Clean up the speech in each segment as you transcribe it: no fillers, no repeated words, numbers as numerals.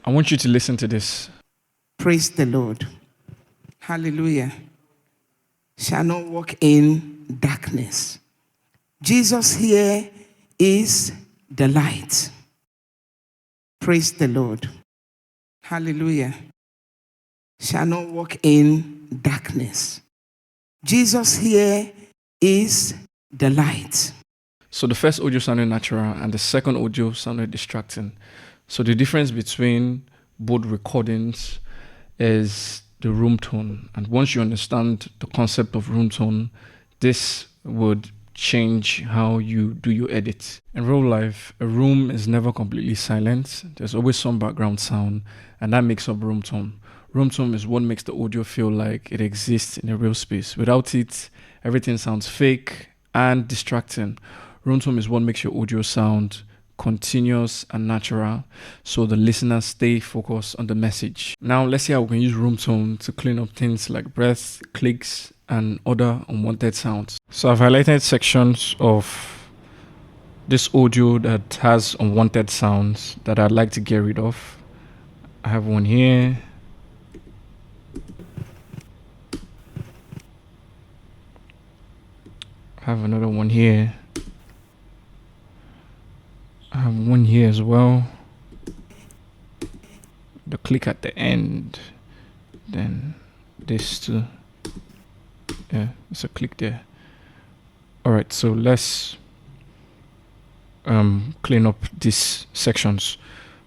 I want you to listen to this. Praise the Lord. Hallelujah. Shall not walk in darkness. Jesus here is the light. Praise the Lord. Hallelujah. Shall not walk in darkness. Jesus here is the light. So the first audio sounded natural and the second audio sounded distracting. So the difference between both recordings is the room tone. And once you understand the concept of room tone, this would change how you do your edit. In real life, a room is never completely silent. There's always some background sound, and that makes up room tone. Room tone is what makes the audio feel like it exists in a real space. Without it, everything sounds fake and distracting. Room tone is what makes your audio sound continuous and natural, so the listeners stay focused on the message. Now, let's see how we can use room tone to clean up things like breath, clicks, and other unwanted sounds. So I've highlighted sections of this audio that has unwanted sounds that I'd like to get rid of. I have one here. I have another one here. I have one here as well. The click at the end. Then this too. Yeah, there's a click there. Alright, so let's clean up these sections.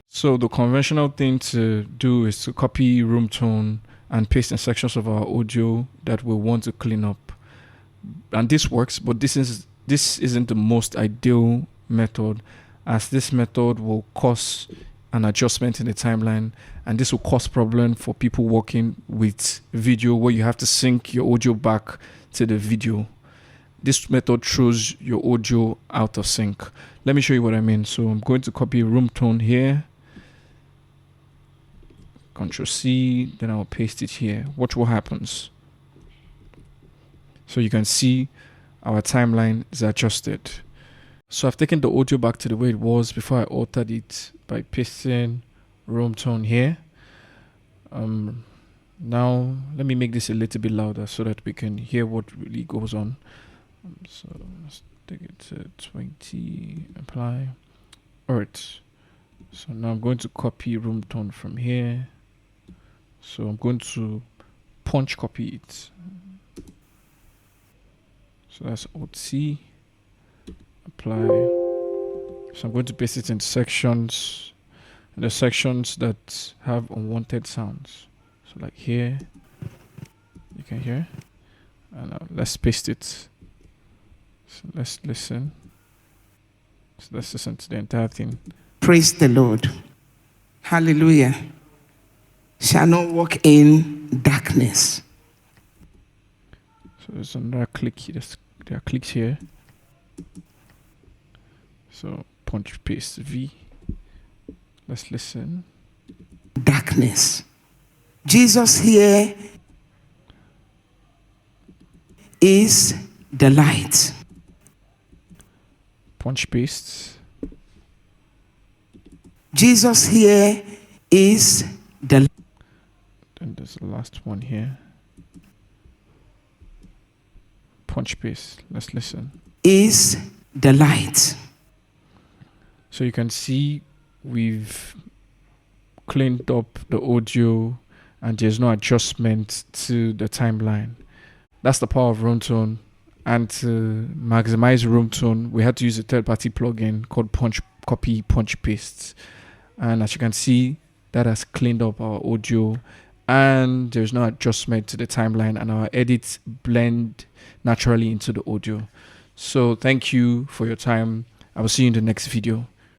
So the conventional thing to do is to copy room tone and paste in sections of our audio that we want to clean up. And this works, but this isn't the most ideal method, as this method will cause an adjustment in the timeline, and this will cause problem for people working with video where you have to sync your audio back to the video. This method throws your audio out of sync. Let me show you what I mean. So I'm going to copy room tone here, Ctrl C, then I'll paste it here. Watch what happens. So you can see our timeline is adjusted. So I've taken the audio back to the way it was before I altered it by pasting room tone here. Now let me make this a little bit louder so that we can hear what really goes on. So let's take it to 20, apply. Alright, so now I'm going to copy room tone from here. So I'm going to punch copy it. So that's Alt C, apply. So I'm going to paste it in sections, the sections that have unwanted sounds. So like here, you can hear. And now let's paste it. So let's listen. So let's listen to the entire thing. Praise the Lord. Hallelujah. Shall not walk in darkness. So there's another click here. There are clicks here. So punch paste V. Let's listen. Darkness. Jesus here is the light. Punch paste. Jesus here is the light. Then there's the last one here. Punch paste. Let's listen. Is the light. So you can see we've cleaned up the audio and there's no adjustment to the timeline. That's the power of room tone. And to maximize room tone, we had to use a third-party plugin called Punch Copy Punch Paste. And as you can see, that has cleaned up our audio and there's no adjustment to the timeline, and our edits blend naturally into the audio. So thank you for your time. I will see you in the next video.